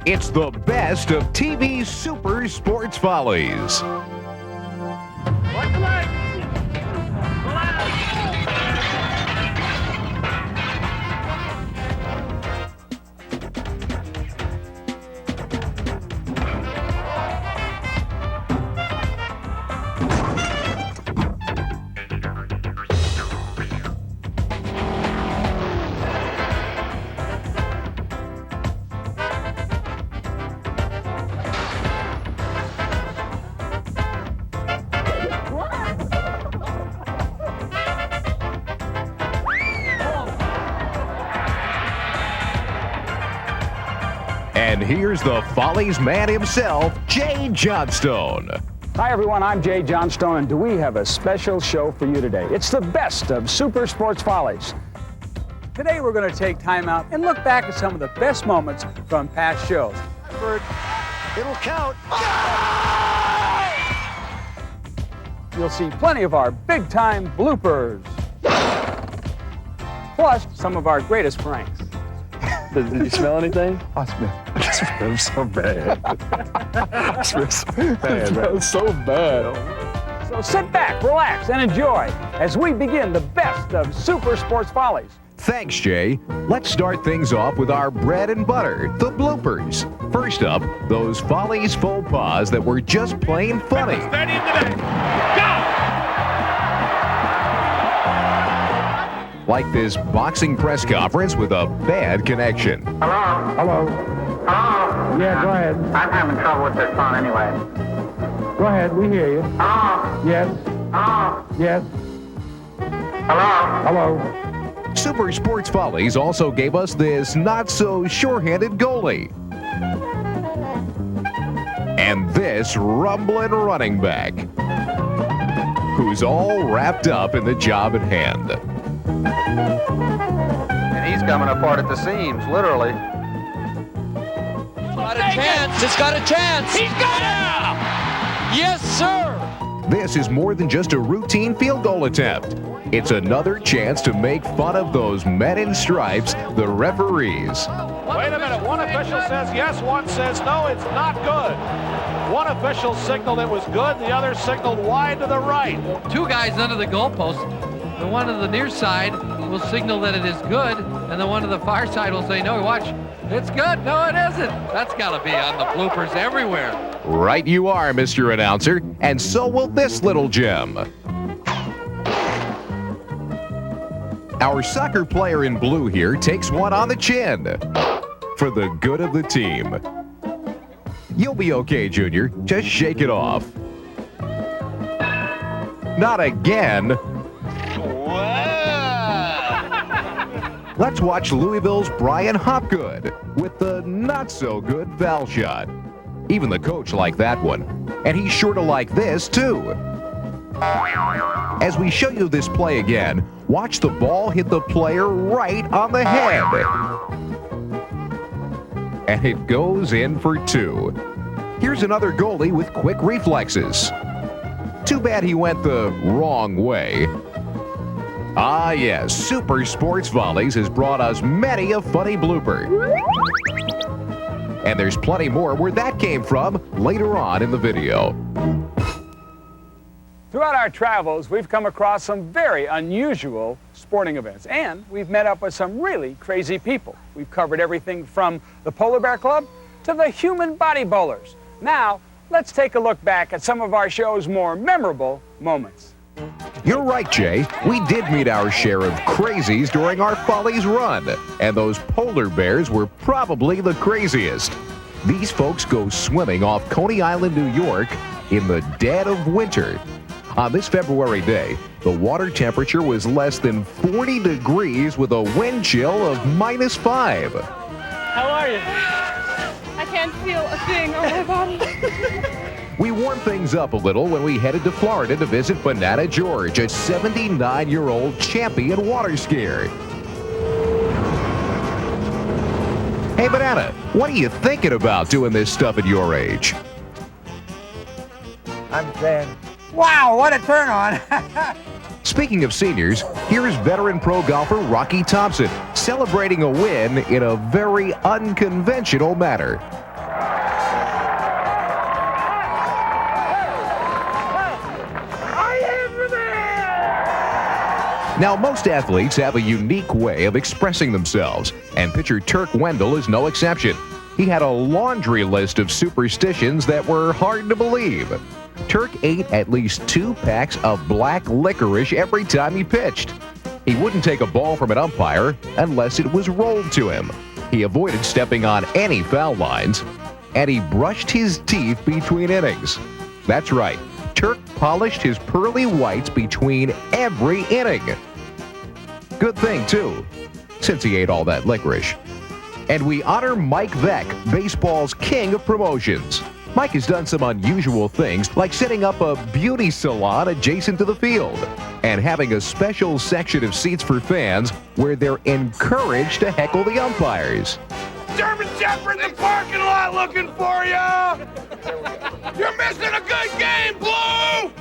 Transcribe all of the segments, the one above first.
It's the best of TV Super Sports Follies. And here's the Follies man himself, Jay Johnstone. Hi everyone, I'm Jay Johnstone, and we have a special show for you today. It's the best of Super Sports Follies. Today we're going to take time out and look back at some of the best moments from past shows. It'll count. You'll see plenty of our big-time bloopers, plus some of our greatest pranks. Did you smell anything? I smell so bad. It smells so bad. It smells so bad. So sit back, relax, and enjoy as we begin the best of Super Sports Follies. Thanks, Jay. Let's start things off with our bread and butter, the bloopers. First up, those Follies faux pas that were just plain funny. Like this boxing press conference with a bad connection. Hello? Hello. Hello? Yeah, go ahead. I'm having trouble with this phone anyway. Go ahead, we hear you. Hello? Yes, Hello? yes, Hello? hello. Super Sports Follies also gave us this not-so-sure-handed goalie. And this rumbling running back, who's all wrapped up in the job at hand. And he's coming apart at the seams, literally. It's got a chance. It's got a chance. He's got it! Yes, sir. This is more than just a routine field goal attempt. It's another chance to make fun of those men in stripes, the referees. Wait a minute. One official says yes, one says no, it's not good. One official signaled it was good, the other signaled wide to the right. Two guys under the goalpost. The one on the near side will signal that it is good, and the one on the far side will say, no, watch, it's good. No, it isn't. That's got to be on the bloopers everywhere. Right you are, Mr. Announcer, and so will this little gem. Our soccer player in blue here takes one on the chin for the good of the team. You'll be okay, Junior. Just shake it off. Not again. Let's watch Louisville's Brian Hopgood with the not-so-good foul shot. Even the coach liked that one. And he's sure to like this, too. As we show you this play again, watch the ball hit the player right on the head. And it goes in for two. Here's another goalie with quick reflexes. Too bad he went the wrong way. Ah, yes, Super Sports Follies has brought us many a funny blooper. And there's plenty more where that came from later on in the video. Throughout our travels, we've come across some very unusual sporting events, and we've met up with some really crazy people. We've covered everything from the Polar Bear Club to the human body bowlers. Now, let's take a look back at some of our show's more memorable moments. You're right, Jay. We did meet our share of crazies during our Follies run, and those polar bears were probably the craziest. These folks go swimming off Coney Island, New York, in the dead of winter. On this February day, the water temperature was less than 40 degrees with a wind chill of -5. How are you? I can't feel a thing on my body. We warmed things up a little when we headed to Florida to visit Banana George, a 79-year-old champion water skier. Hey, Banana, what are you thinking about doing this stuff at your age? I'm saying, wow, what a turn on. Speaking of seniors, here's veteran pro golfer Rocky Thompson celebrating a win in a very unconventional manner. Now, most athletes have a unique way of expressing themselves, and pitcher Turk Wendell is no exception. He had a laundry list of superstitions that were hard to believe. Turk ate at least 2 packs of black licorice every time he pitched. He wouldn't take a ball from an umpire unless it was rolled to him. He avoided stepping on any foul lines, and he brushed his teeth between innings. That's right, Turk polished his pearly whites between every inning. Good thing, too, since he ate all that licorice. And we honor Mike Veck, baseball's king of promotions. Mike has done some unusual things, like setting up a beauty salon adjacent to the field and having a special section of seats for fans where they're encouraged to heckle the umpires. German Shepherd in the parking lot looking for you! You're missing a good game, Blue!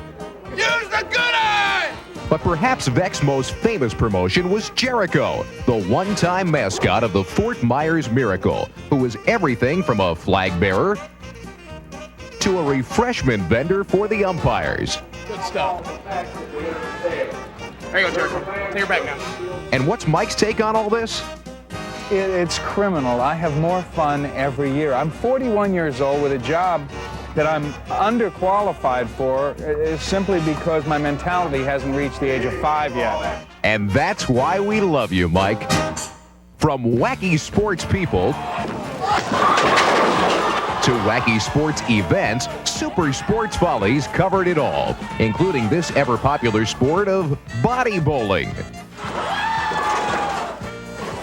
Use the good eye! But perhaps Veck's most famous promotion was Jericho, the one-time mascot of the Fort Myers Miracle, who was everything from a flag bearer to a refreshment vendor for the umpires. Good stuff. There you go, Jericho. Take your back now. And what's Mike's take on all this? It's criminal. I have more fun every year. I'm 41 years old with a job that I'm underqualified for simply because my mentality hasn't reached the age of 5 yet. And that's why we love you, Mike. From wacky sports people to wacky sports events, Super Sports Follies covered it all, including this ever-popular sport of body bowling.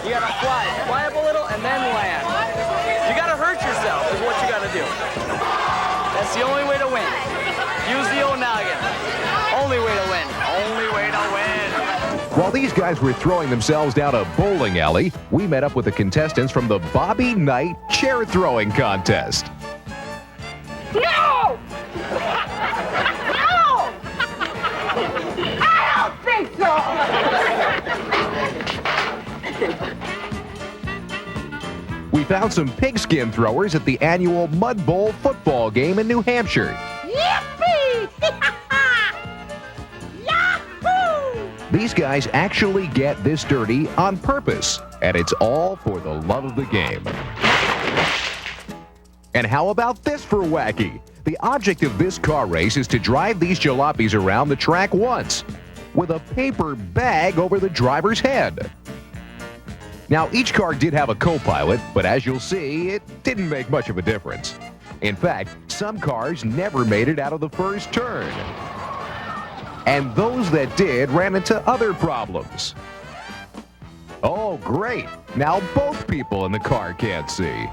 You gotta fly up a little and then land. You gotta hurt yourself is what you gotta do. That's the only way to win. Use the old noggin. Only way to win. Only way to win. While these guys were throwing themselves down a bowling alley, we met up with the contestants from the Bobby Knight chair throwing contest. No! No! I don't think so! We found some pigskin throwers at the annual Mud Bowl football game in New Hampshire. Yippee! Yahoo! These guys actually get this dirty on purpose, and it's all for the love of the game. And how about this for wacky? The object of this car race is to drive these jalopies around the track once, with a paper bag over the driver's head. Now, each car did have a co-pilot, but as you'll see, it didn't make much of a difference. In fact, some cars never made it out of the first turn. And those that did ran into other problems. Oh, great. Now both people in the car can't see.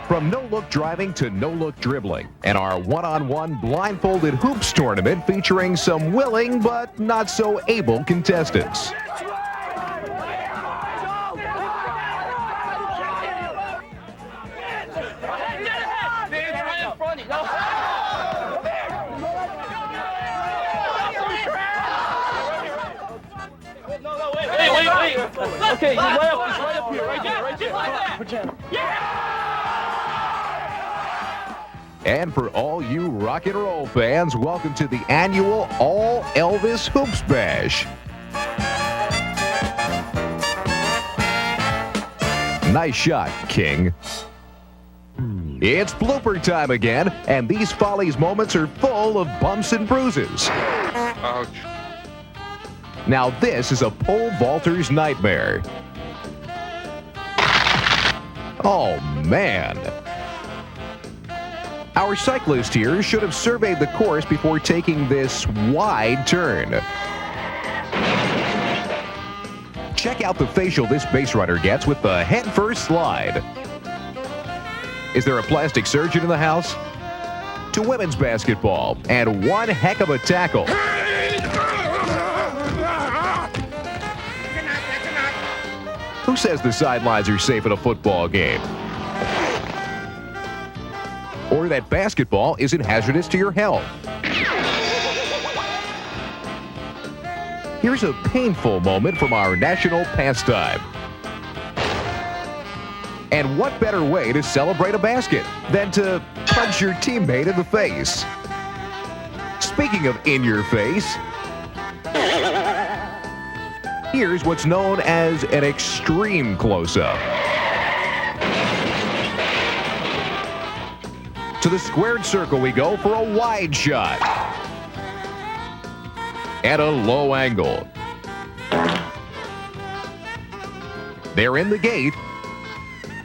From no-look driving to no-look dribbling, and our one-on-one blindfolded hoops tournament featuring some willing but not so able contestants. Wait. Okay, you're right up here, right there. Put your hand up. And for all you rock and roll fans, welcome to the annual All Elvis Hoops Bash. Nice shot, King. It's blooper time again, and these Follies moments are full of bumps and bruises. Ouch. Now this is a pole vaulter's nightmare. Oh, man. Our cyclist here should have surveyed the course before taking this wide turn. Check out the facial this base runner gets with the head-first slide. Is there a plastic surgeon in the house? To women's basketball, and one heck of a tackle. Who says the sidelines are safe at a football game? Or that basketball isn't hazardous to your health? Here's a painful moment from our national pastime. And what better way to celebrate a basket than to punch your teammate in the face? Speaking of in your face, here's what's known as an extreme close-up. To the squared circle we go for a wide shot. At a low angle. They're in the gate.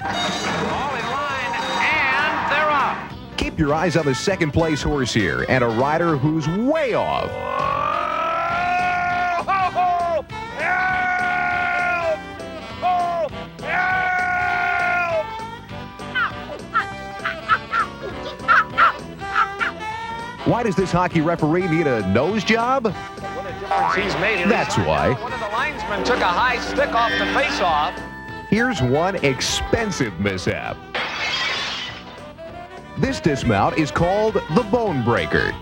Ball in line, and they're off. Keep your eyes on the second place horse here and a rider who's way off. Why does this hockey referee need a nose job? What a difference he's made in That's this. why. One of the linesmen took a high stick off the face-off. Here's one expensive mishap. This dismount is called the bone breaker.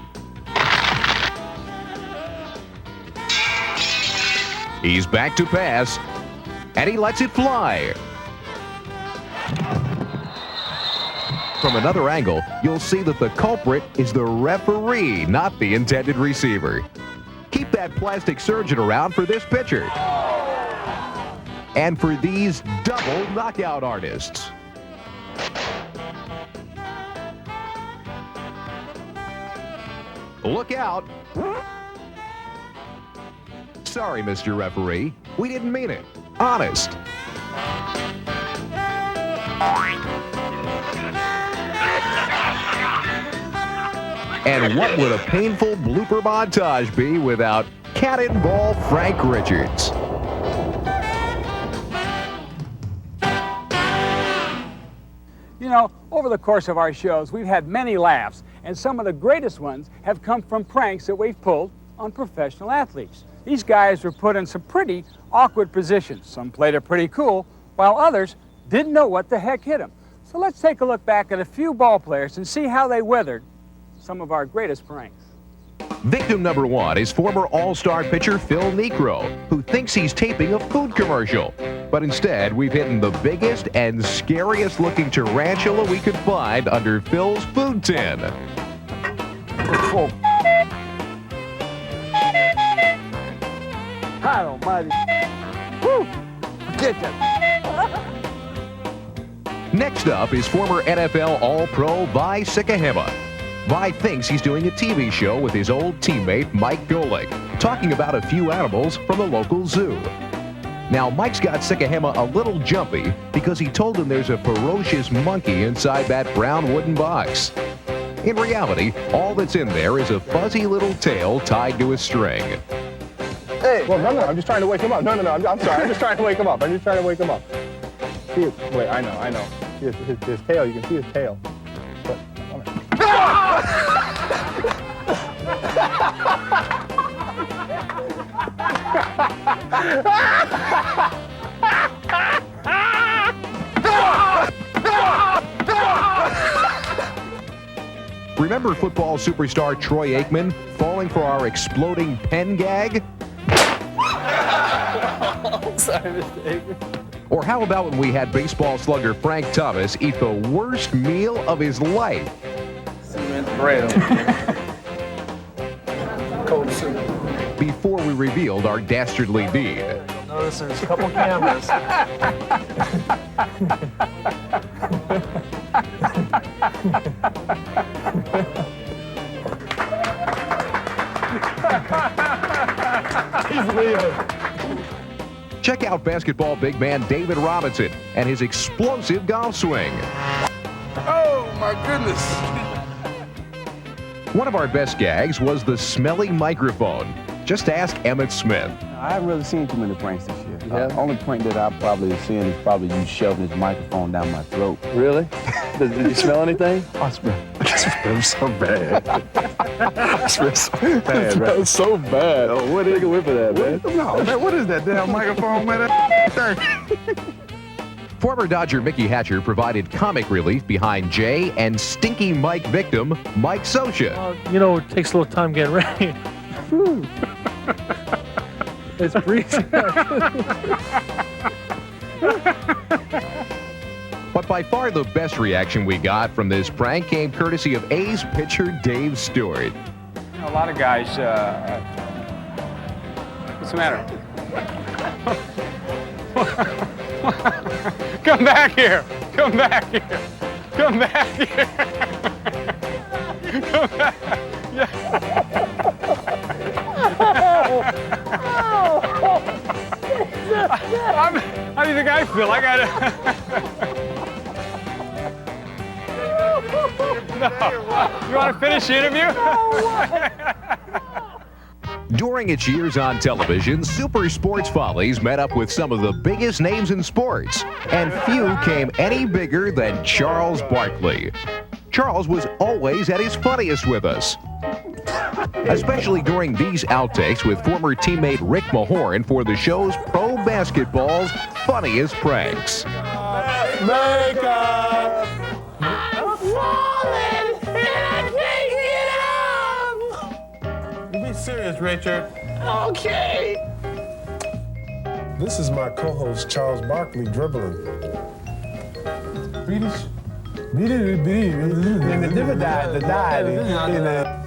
He's back to pass, and he lets it fly. From another angle, you'll see that the culprit is the referee, not the intended receiver. Keep that plastic surgeon around for this pitcher. And for these double knockout artists. Look out. Sorry, Mr. Referee. We didn't mean it. Honest. And what would a painful blooper montage be without Cannonball Frank Richards? You know, over the course of our shows, we've had many laughs, and some of the greatest ones have come from pranks that we've pulled on professional athletes. These guys were put in some pretty awkward positions. Some played it pretty cool, while others didn't know what the heck hit them. So let's take a look back at a few ball players and see how they weathered some of our greatest pranks. Victim number one is former All-Star pitcher Phil Niekro, who thinks he's taping a food commercial. But instead, we've hidden the biggest and scariest looking tarantula we could find under Phil's food tin. God almighty. Woo! Get that. Next up is former NFL All-Pro Vi Sikahema. Vi thinks he's doing a TV show with his old teammate Mike Golick, talking about a few animals from the local zoo. Now, Mike's got Sikahema a little jumpy because he told him there's a ferocious monkey inside that brown wooden box. In reality, all that's in there is a fuzzy little tail tied to a string. Hey, well, no, I'm just trying to wake him up. No, I'm sorry. I'm just trying to wake him up. Wait, I know. His tail, you can see his tail. But, Remember football superstar Troy Aikman falling for our exploding pen gag? Sorry, Mr. Aikman. Or how about when we had baseball slugger Frank Thomas eat the worst meal of his life? Cement bread. Cold soup. Before we revealed our dastardly deed. Notice there's a couple cameras. he's leaving. Check out basketball big man David Robinson and his explosive golf swing. Oh, my goodness. One of our best gags was the smelly microphone. Just ask Emmett Smith. I haven't really seen too many pranks this year. The only prank that I've probably seen is probably you shoving this microphone down my throat. Really? Did you smell anything? I smell. It smells so bad. It smells so bad, It smells so bad. Oh, what is Take a whiff of that, man. No, man, what is that damn microphone, man? Former Dodger Mickey Hatcher provided comic relief behind Jay and stinky Mike victim Mike Sosha. You know, it takes a little time getting ready. It's breezy. But But by far the best reaction we got from this prank came courtesy of A's pitcher Dave Stewart. You know, a lot of guys, what's the matter? Come back here. Come back here. Come back here. Come back. Yeah. How do you think I feel? I got it. No. You want to finish the interview? During its years on television, Super Sports Follies met up with some of the biggest names in sports, and few came any bigger than Charles Barkley. Charles was always at his funniest with us, especially during these outtakes with former teammate Rick Mahorn for the show's Pro Basketball's Funniest Pranks. Makeup! I'm falling and I can't get up! Be serious, Richard. Okay. This is my co-host, Charles Barkley, dribbling.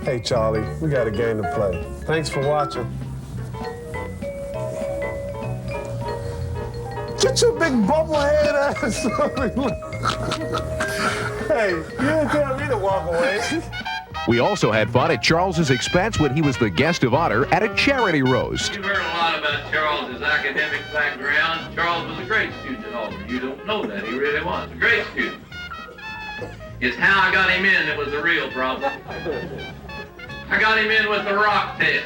Hey, Charlie, we got a game to play. Thanks for watching. Get your big bubblehead ass. Hey, you didn't tell me to walk away. We also had fun at Charles's expense when he was the guest of honor at a charity roast. You've heard a lot about Charles's academic background. Charles was a great student at Auburn. You don't know that. He really was a great student. It's how I got him in that was the real problem. I got him in with the rock test.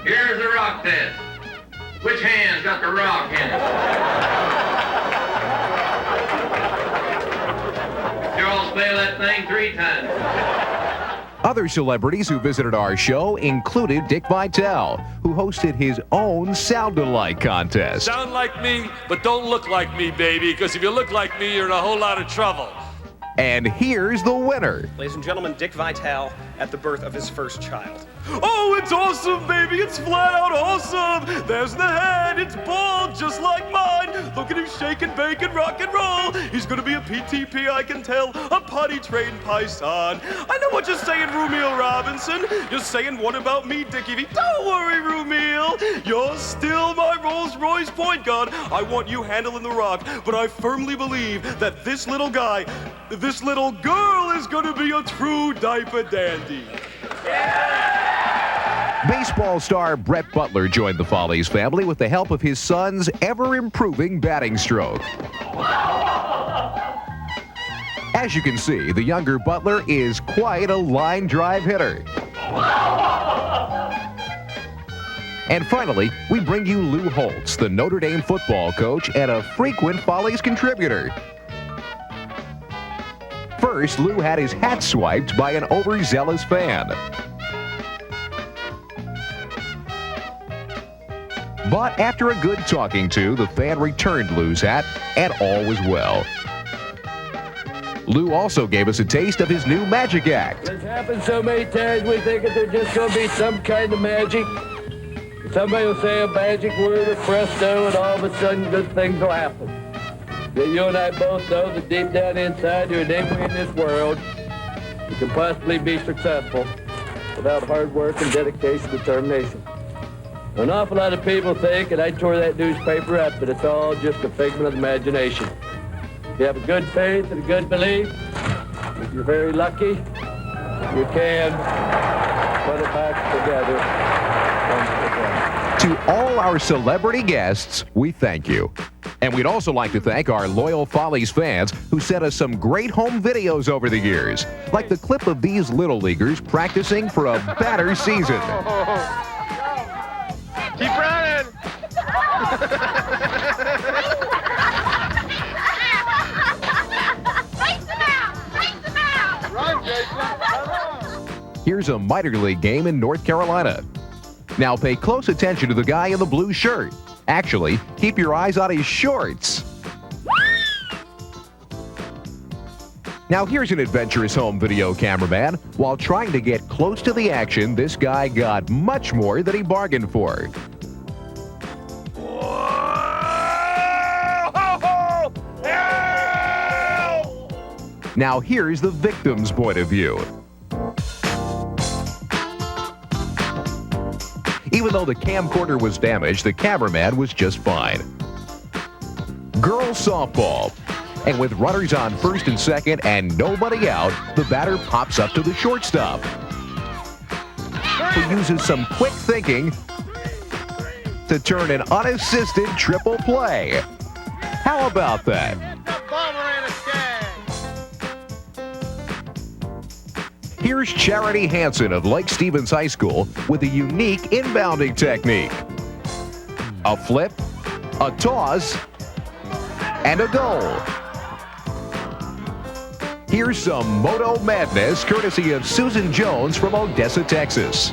Here's the rock test. Which hand's got the rock in it? Charles failed that thing 3 times. Other celebrities who visited our show included Dick Vitale, who hosted his own sound-alike contest. Sound like me, but don't look like me, baby, because if you look like me, you're in a whole lot of trouble. And here's the winner. Ladies and gentlemen, Dick Vitale at the birth of his first child. Oh, it's awesome, baby. It's flat out awesome. There's the head. It's bald, just like mine. Look at him shake and bake and rock and roll. He's going to be a PTP, I can tell. A potty-trained paisan. I know what you're saying, Rumiel Robinson. You're saying, what about me, Dickie V? Don't worry, Rumiel. You're still my Rolls-Royce point guard. I want you handling the rock, but I firmly believe that this little guy, this little girl is going to be a true diaper dandy. Baseball star Brett Butler joined the Follies family with the help of his son's ever-improving batting stroke. As you can see, the younger Butler is quite a line drive hitter. And finally, we bring you Lou Holtz, the Notre Dame football coach and a frequent Follies contributor. First, Lou had his hat swiped by an overzealous fan. But after a good talking to, the fan returned Lou's hat, and all was well. Lou also gave us a taste of his new magic act. It's happened so many times we think that there's just going to be some kind of magic. Somebody will say a magic word or presto, and all of a sudden good things will happen. Yet you and I both know that deep down inside there ain't anywhere in this world you can possibly be successful without hard work and dedication and determination. An awful lot of people think, and I tore that newspaper up, that it's all just a figment of the imagination. If you have a good faith and a good belief, if you're very lucky, you can put it back together. To all our celebrity guests, we thank you. And we'd also like to thank our loyal Follies fans who sent us some great home videos over the years, like the clip of these Little Leaguers practicing for a batter season. Keep running! Here's a minor league game in North Carolina. Now pay close attention to the guy in the blue shirt. Actually, keep your eyes on his shorts. Now here's an adventurous home video cameraman. While trying to get close to the action, this guy got much more than he bargained for. Yeah! Now here's the victim's point of view. Even though the camcorder was damaged, the cameraman was just fine. Girls softball. And with runners on first and second and nobody out, the batter pops up to the shortstop, who uses some quick thinking to turn an unassisted triple play. How about that? Here's Charity Hansen of Lake Stevens High School with a unique inbounding technique. A flip, a toss, and a goal. Here's some Moto Madness courtesy of Susan Jones from Odessa, Texas.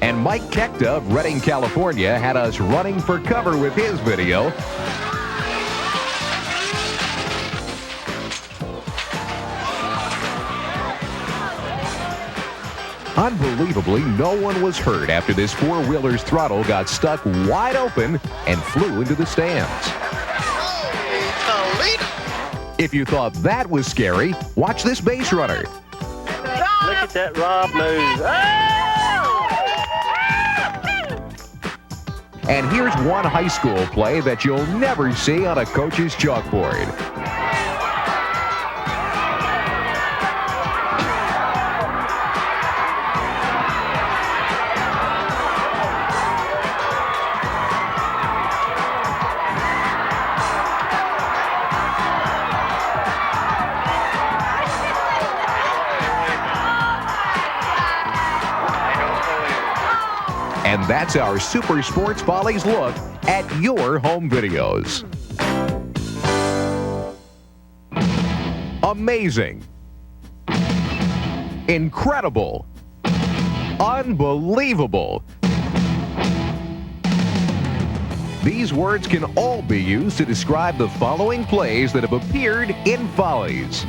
And Mike Kekta of Redding, California had us running for cover with his video. Unbelievably, no one was hurt after this four-wheeler's throttle got stuck wide open and flew into the stands. If you thought that was scary, watch this base runner. Look at that Rob move. And here's one high school play that you'll never see on a coach's chalkboard. And that's our Super Sports Follies look at your home videos. Amazing. Incredible. Unbelievable. These words can all be used to describe the following plays that have appeared in Follies.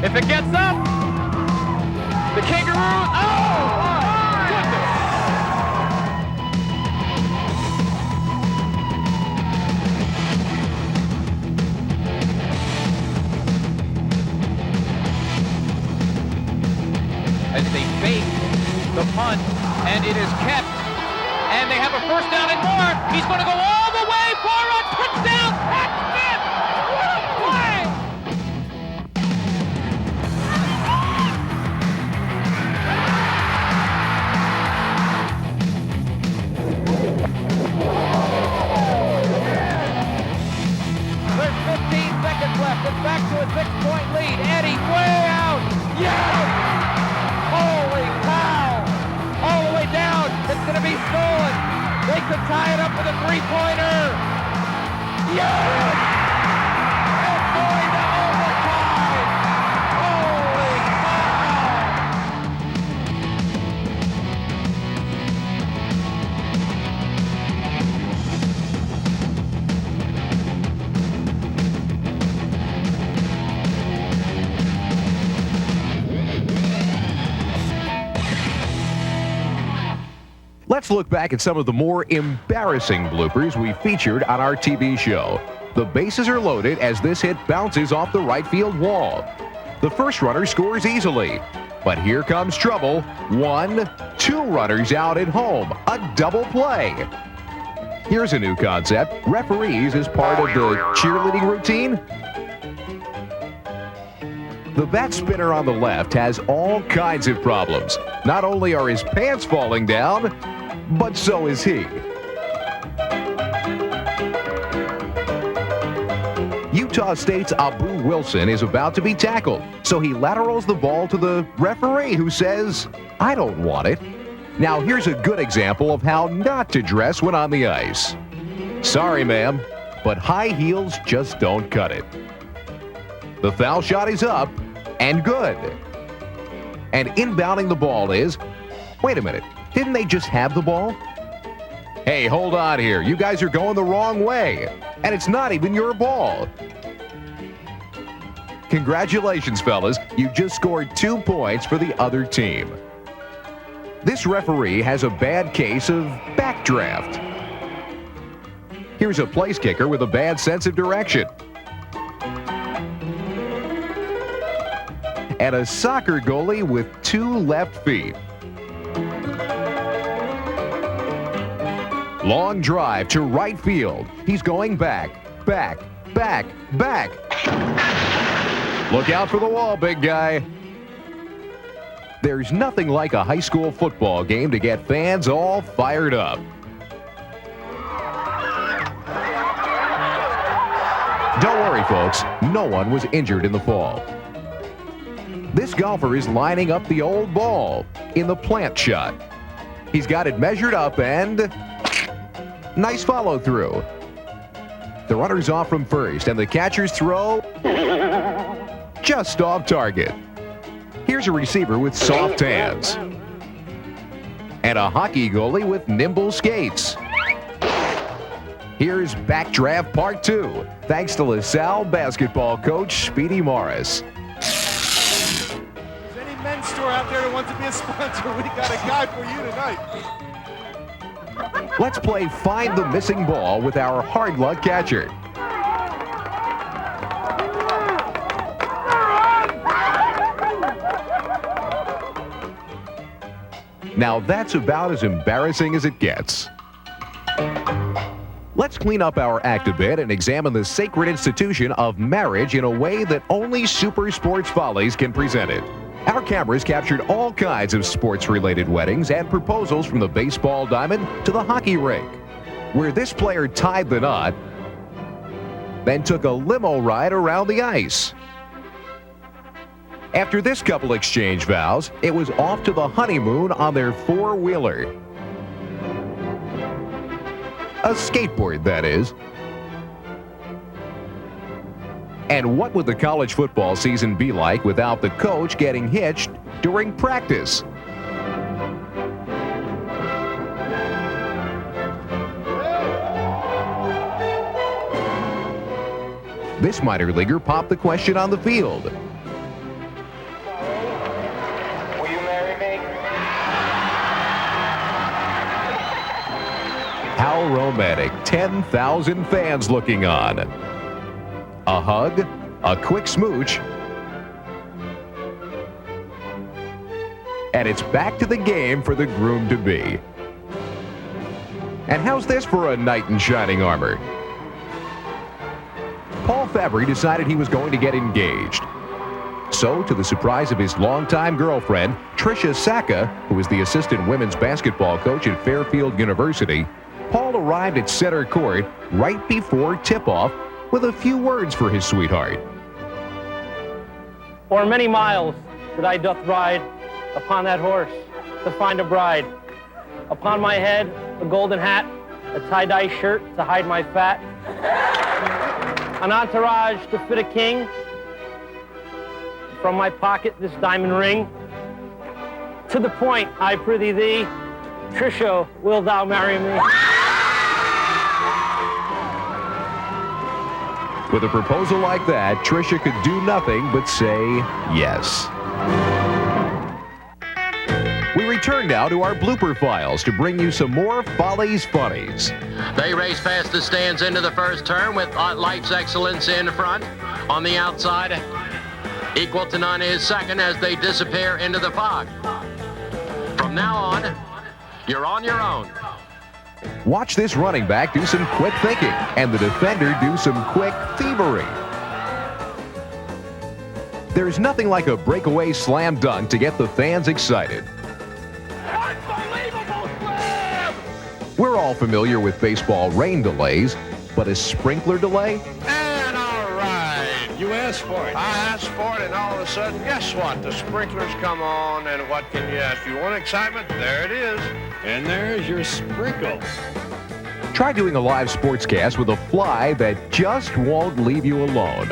If it gets up, the kangaroo, oh my goodness! As they fake the punt, and it is kept, and they have a first down and more. He's going to go all the way for a touchdown, Pat Smith! What a play! There's 15 seconds left. It's back to a 6-point lead. Eddie way out. Yes! Holy cow! All the way down. It's going to be stolen. They could tie it up with a three-pointer. Yes! It's going to overtime. Holy Let's look back at some of the more embarrassing bloopers we featured on our TV show. The bases are loaded as this hit bounces off the right field wall. The first runner scores easily, but here comes trouble. 1, 2 runners out at home, a double play. Here's a new concept, referees as part of the cheerleading routine. The bat spinner on the left has all kinds of problems. Not only are his pants falling down, but so is he. Utah State's Abu Wilson is about to be tackled, so he laterals the ball to the referee, who says, "I don't want it." Now here's a good example of how not to dress when on the ice. "Sorry, ma'am, but high heels just don't cut it." The foul shot is up and good. And inbounding the ball is, wait a minute, didn't they just have the ball? Hey, hold on here. You guys are going the wrong way. And it's not even your ball. Congratulations, fellas. You just scored 2 points for the other team. This referee has a bad case of backdraft. Here's a place kicker with a bad sense of direction. And a soccer goalie with 2 left feet. Long drive to right field. He's going back, back, back, back. Look out for the wall, big guy. There's nothing like a high school football game to get fans all fired up. Don't worry, folks. No one was injured in the fall. This golfer is lining up the old ball in the plant shot. He's got it measured up and nice follow through. The runner's off from first and the catcher's throw just off target. Here's a receiver with soft hands. And a hockey goalie with nimble skates. Here's Backdraft Part 2, thanks to LaSalle basketball coach Speedy Morris. Any men's store out there that wants to be a sponsor, we got a guy for you tonight. Let's play Find the Missing Ball with our hard luck catcher. Now that's about as embarrassing as it gets. Let's clean up our act a bit and examine the sacred institution of marriage in a way that only Super Sports Follies can present it. Our cameras captured all kinds of sports-related weddings and proposals, from the baseball diamond to the hockey rink, where this player tied the knot, then took a limo ride around the ice. After this couple exchanged vows, it was off to the honeymoon on their four-wheeler. A skateboard, that is. And what would the college football season be like without the coach getting hitched during practice? This minor leaguer popped the question on the field. Will you marry me? How romantic. 10,000 fans looking on. A hug, a quick smooch, and it's back to the game for the groom-to-be. And how's this for a knight in shining armor? Paul Fabry decided he was going to get engaged. So, to the surprise of his longtime girlfriend, Tricia Sacca, who is the assistant women's basketball coach at Fairfield University, Paul arrived at center court right before tip-off with a few words for his sweetheart. "O'er many miles that I doth ride upon that horse to find a bride. Upon my head a golden hat, a tie-dye shirt to hide my fat, an entourage to fit a king, from my pocket this diamond ring. To the point, I prithee thee, Tricia, will thou marry me?" With a proposal like that, Tricia could do nothing but say yes. We return return now to our blooper files to bring you some more Follies funnies. They race past the stands into the first turn with Life's Excellence in front. On the outside, Equal to None is second as they disappear into the fog. From now on, you're on your own. Watch this running back do some quick thinking and the defender do some quick thievery. There's nothing like a breakaway slam dunk to get the fans excited. Unbelievable slam! We're all familiar with baseball rain delays, but a sprinkler delay? And all right, you asked for it. I asked for it, and all of a sudden, guess what? The sprinklers come on, and what can you ask? You want excitement? There it is. And there's your sprinkle. Try doing a live sportscast with a fly that just won't leave you alone.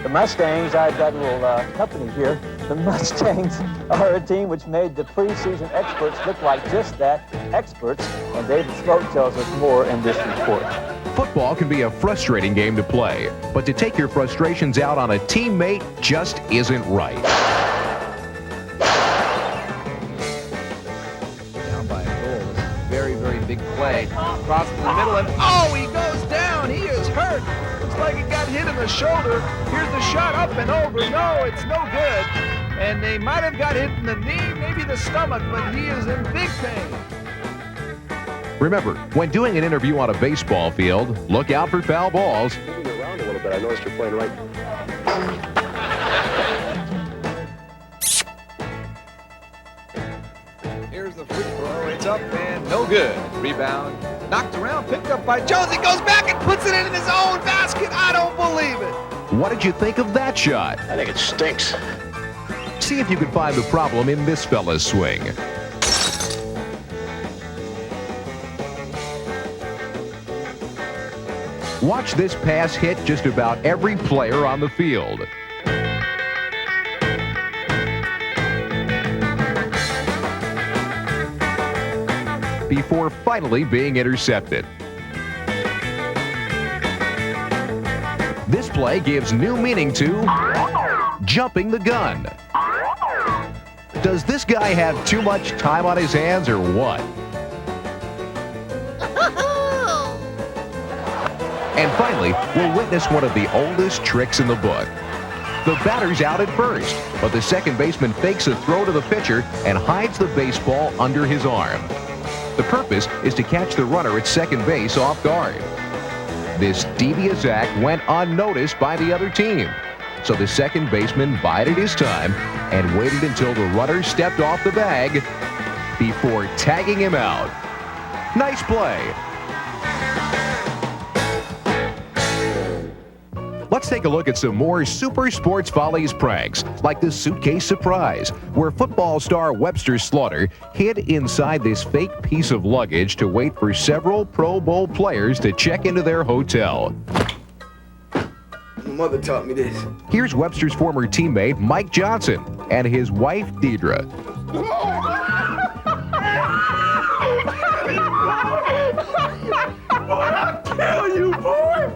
The Mustangs, I've got a little company here. The Mustangs are a team which made the preseason experts look like just that, experts. And David Smoke tells us more in this report. Football can be a frustrating game to play, but to take your frustrations out on a teammate just isn't right. Down by a goal. This is a very, very big play. Cross to the middle, and oh, he goes down. He is hurt. Looks like he got hit in the shoulder. Here's the shot up and over. No, it's no good. And they might have got hit in the knee, maybe the stomach, but he is in big pain. Remember, when doing an interview on a baseball field, look out for foul balls. Moving you around a little bit. I noticed you're playing right. Here's the free throw. It's up and no good. Rebound. Knocked around, picked up by Jones. He goes back and puts it in his own basket. I don't believe it. What did you think of that shot? I think it stinks. See if you can find the problem in this fella's swing. Watch this pass hit just about every player on the field. Before finally being intercepted. This play gives new meaning to jumping the gun. Does this guy have too much time on his hands or what? And finally, we'll witness one of the oldest tricks in the book. The batter's out at first, but the second baseman fakes a throw to the pitcher and hides the baseball under his arm. The purpose is to catch the runner at second base off guard. This devious act went unnoticed by the other team, so the second baseman bided his time and waited until the runner stepped off the bag before tagging him out. Nice play. Let's take a look at some more Super Sports Follies pranks, like the suitcase surprise, where football star Webster Slaughter hid inside this fake piece of luggage to wait for several Pro Bowl players to check into their hotel. My mother taught me this. Here's Webster's former teammate Mike Johnson and his wife Deidre. I tell you, boy.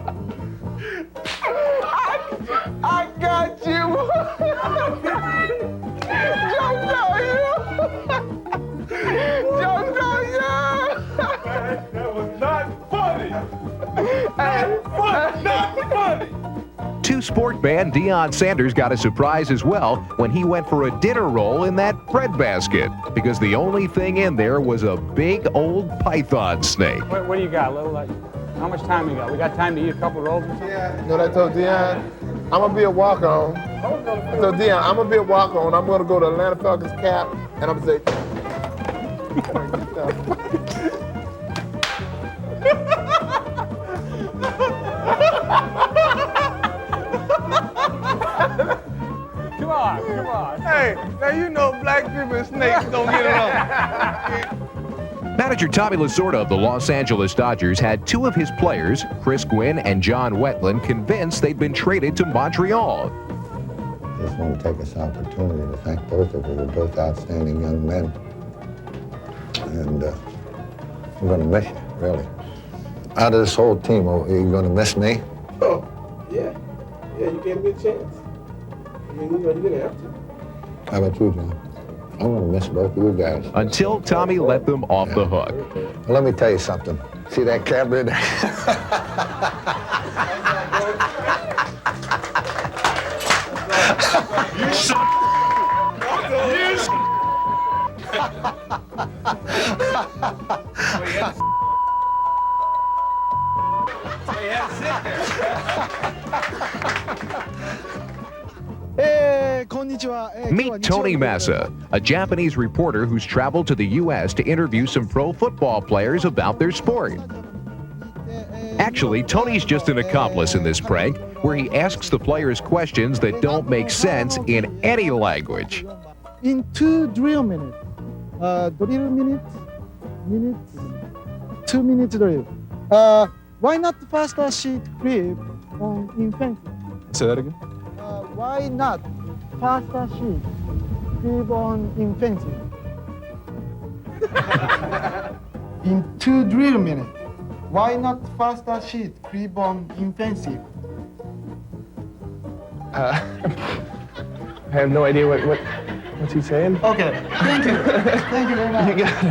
I got you. Don't know you. Don't know you. That was not funny. Not funny. Two-sport band Deion Sanders got a surprise as well when he went for a dinner roll in that bread basket because the only thing in there was a big old python snake. What do you got, Little? How much time we got? We got time to eat a couple rolls or something? You know what I told Deion? I'm going to be a walk-on. So Deion, I'm going to be a walk-on. I'm going to go to Atlanta Falcons cap, and I'm going to say... Come on. Hey, now you know black people and snakes don't get along. Manager Tommy Lasorda of the Los Angeles Dodgers had two of his players, Chris Gwynn and John Wetland, convinced they'd been traded to Montreal. I just want to take this opportunity to thank both of you. You're both outstanding young men. And I'm going to miss you, really. Out of this whole team, are you going to miss me? Oh, yeah. Yeah, you gave me a chance. I mean, you're going to have to. How about you, John? I'm going to miss both of you guys. Until Tommy let them off the hook. Well, let me tell you something. See that cabinet? You son. You son. Meet Tony Massa, a Japanese reporter who's traveled to the U.S. to interview some pro football players about their sport. Actually, Tony's just an accomplice in this prank, where he asks the players questions that don't make sense in any language. In 2 drill minutes, drill minutes, 2 minutes drill. Why not faster sheet crib on infantry? Say that again. Why not faster sheet crib on infantry? In 2 drill minutes, why not faster sheet crib on infantry? I have no idea what's he saying. Okay, thank you. Thank you very much. You got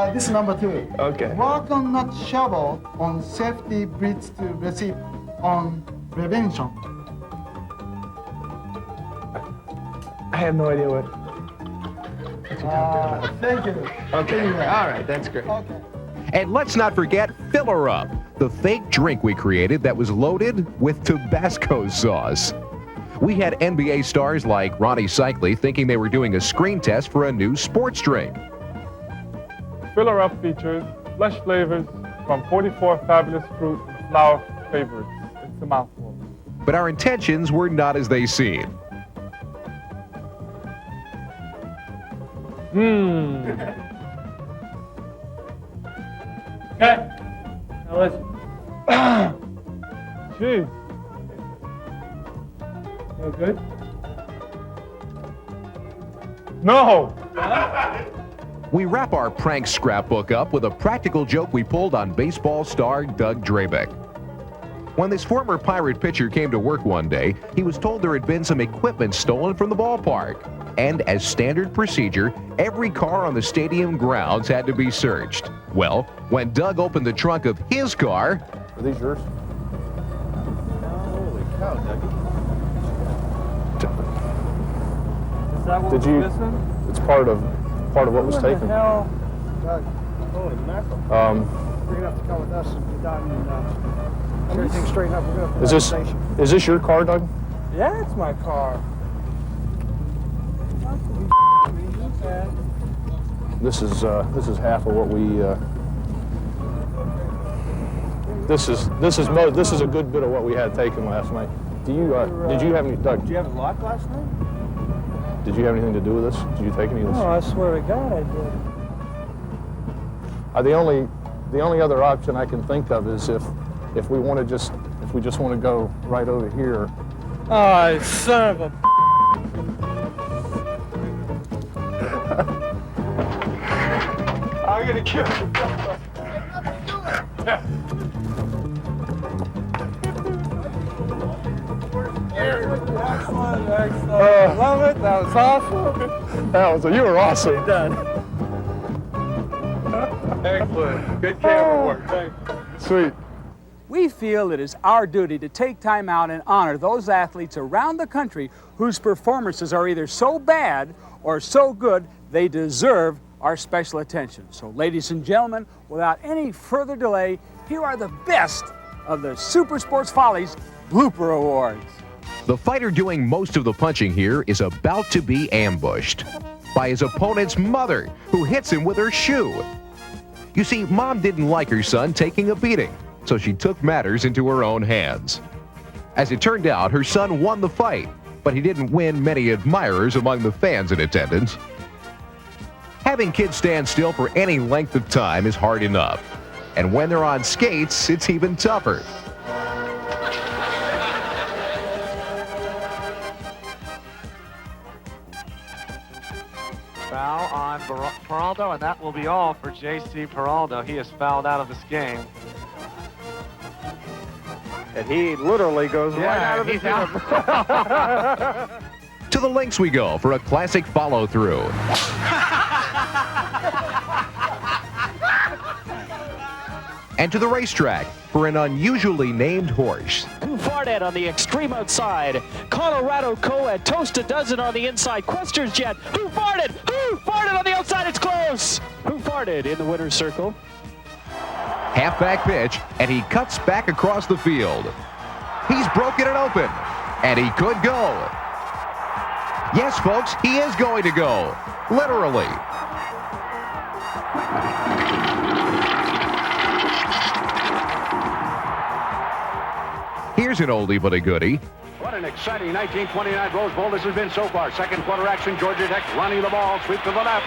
it. This is number 2. Okay. Work on not shovel on safety bridge to receive on prevention. I have no idea what you're talking about. Thank you. Okay. All right, that's great. Okay. And let's not forget Filler Up, the fake drink we created that was loaded with Tabasco sauce. We had NBA stars like Ronnie Cycli thinking they were doing a screen test for a new sports drink. Filler Up features flesh flavors from 44 fabulous fruit and flower favorites. It's a mouthful. But our intentions were not as they seem. Okay. Now listen. Jeez. You good? No! We wrap our prank scrapbook up with a practical joke we pulled on baseball star Doug Drabeck. When this former Pirate pitcher came to work one day, he was told there had been some equipment stolen from the ballpark. And as standard procedure, every car on the stadium grounds had to be searched. Well, when Doug opened the trunk of his car... Are these yours? Holy cow, Dougie. Is that what Did was you? missing? It's part of what was Who in taken. the hell? Doug, holy mackerel. Um, You're gonna have to come with us and be done and get everything straightened up. We're gonna put is that this station. is this your car, Doug? Yeah, it's my car. This is half of what we. This is a good bit of what we had taken last night. Do you did you have any, Doug? Did you have it locked last night? Did you have anything to do with this? Did you take any of this? No, I swear to God I did. The only other option I can think of is if we just want to go right over here. Oh, son of a. I'm gonna kill you. Excellent, excellent. Love it. That was awesome. You were awesome. Done. Excellent. Good camera work. Thanks. Sweet. We feel it is our duty to take time out and honor those athletes around the country whose performances are either so bad or so good they deserve our special attention. So, ladies and gentlemen, without any further delay, here are the best of the Super Sports Follies Blooper Awards. The fighter doing most of the punching here is about to be ambushed by his opponent's mother, who hits him with her shoe. You see, Mom didn't like her son taking a beating, so she took matters into her own hands. As it turned out, her son won the fight, but he didn't win many admirers among the fans in attendance. Having kids stand still for any length of time is hard enough, and when they're on skates, it's even tougher. Foul on Peraldo, and that will be all for J.C. Peraldo. He is fouled out of this game. And he literally goes right out of the game. To the links we go for a classic follow-through. and to the racetrack for an unusually named horse. Who farted on the extreme outside? Colorado Co-Ed, Toast a Dozen on the inside. Quester's Jet, who farted? Who farted on the outside? It's close. Who farted in the winner's circle? Halfback pitch, and he cuts back across the field. He's broken it open, and he could go. Yes, folks, he is going to go, literally. Here's an oldie but a goodie. What an exciting 1929 Rose Bowl this has been so far. Second quarter action, Georgia Tech running the ball, sweep to the left.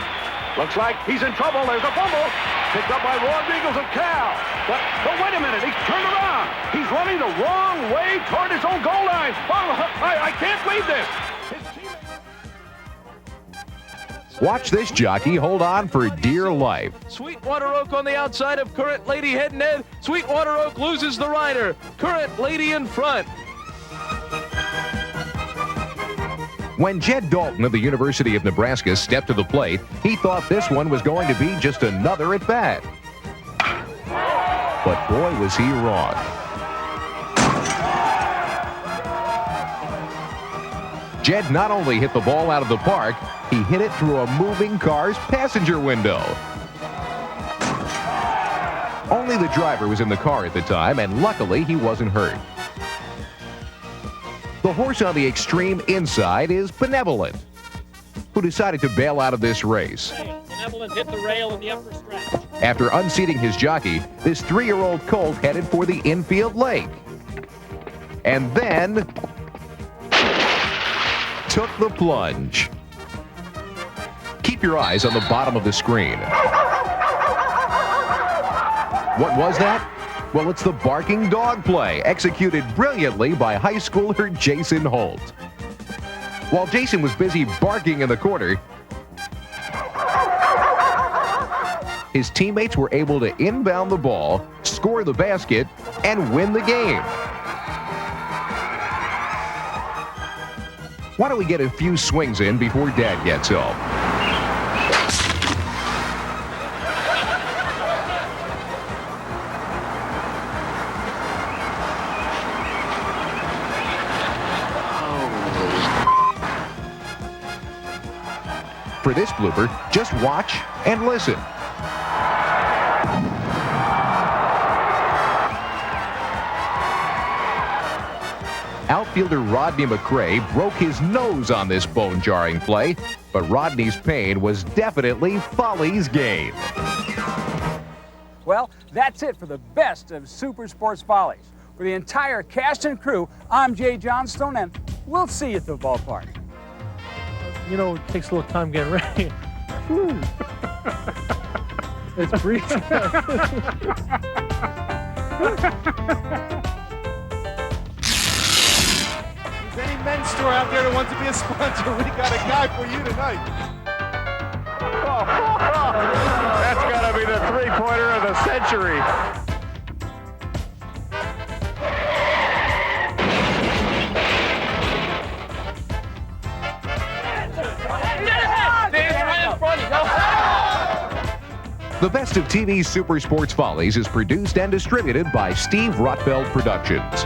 Looks like he's in trouble. There's a fumble. Picked up by Roy Beagles of Cal. But wait a minute, he's turned around. He's running the wrong way toward his own goal line. Oh, I can't believe this. Watch this jockey hold on for dear life. Sweetwater Oak on the outside of Current Lady head and head. Sweetwater Oak loses the rider. Current Lady in front. When Jed Dalton of the University of Nebraska stepped to the plate, he thought this one was going to be just another at-bat. But boy, was he wrong. Jed not only hit the ball out of the park, he hit it through a moving car's passenger window. Only the driver was in the car at the time, and luckily he wasn't hurt. The horse on the extreme inside is Benevolent, who decided to bail out of this race. Benevolent hit the rail in the upper stretch. After unseating his jockey, this 3-year-old colt headed for the infield leg. And then took the plunge. Keep your eyes on the bottom of the screen. What was that? Well, it's the barking dog play, executed brilliantly by high schooler Jason Holt. While Jason was busy barking in the corner, his teammates were able to inbound the ball, score the basket, and win the game. Why don't we get a few swings in before Dad gets home? For this blooper, just watch and listen. Outfielder Rodney McRae broke his nose on this bone-jarring play, but Rodney's pain was definitely Follies' gain. Well, that's it for the best of Super Sports Follies. For the entire cast and crew, I'm Jay Johnstone, and we'll see you at the ballpark. You know, it takes a little time getting ready. It's breathing. If any men's store out there that wants to be a sponsor, we got a guy for you tonight. That's got to be the three-pointer of the century. The Best of TV Super Sports Follies is produced and distributed by Steve Rotfeld Productions.